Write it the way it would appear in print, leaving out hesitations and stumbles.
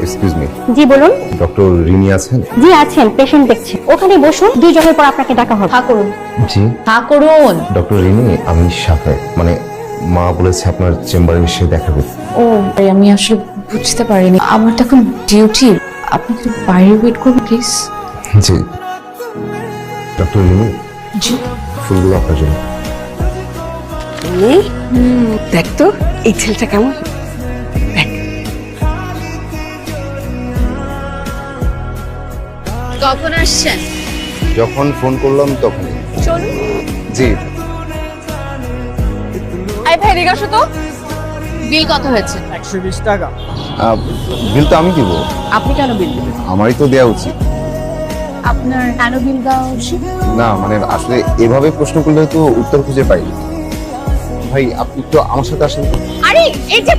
Excuse me, জি বলুন। Doctor Rini আছেন? জি আছেন, পেশেন্ট দেখছি। ওখানে বসুন, 2 জনের পর আপনাকে ডাকা হবে। হ্যাঁ করুন। জি হ্যাঁ করুন। ডক্টর রিনি, আমি সাফায়েত, মানে মা বলেছে আপনার চেম্বারে এসে দেখা করতে। ও আমি আসলে বুঝতে পারিনি, আমার তো এখন ডিউটি। আপনি একটু বাইরে ওয়েট করুন প্লিজ। জি ডক্টর রিনি, জি। ফুলগুলো আপনার জন্য। দেখ তো এই ছেলেটা কেমন। দেখ কখন আসছেন? যখন ফোন করলাম তখনই। চলুন। জি আই ভাই এদিকে আসো তো। বিল কত হয়েছে? 120 টাকা। বিল তো আমি দিব। আপনি কেন বিল দিবেন? আমারই তো দেওয়া উচিত। আপনার কেন বিল দেওয়া উচিত? না মানে আসলে এভাবে প্রশ্ন করলে তো উত্তর খুঁজে পাই। ভাই আপনি তো আমার সাথে আসেন। আরে এই যে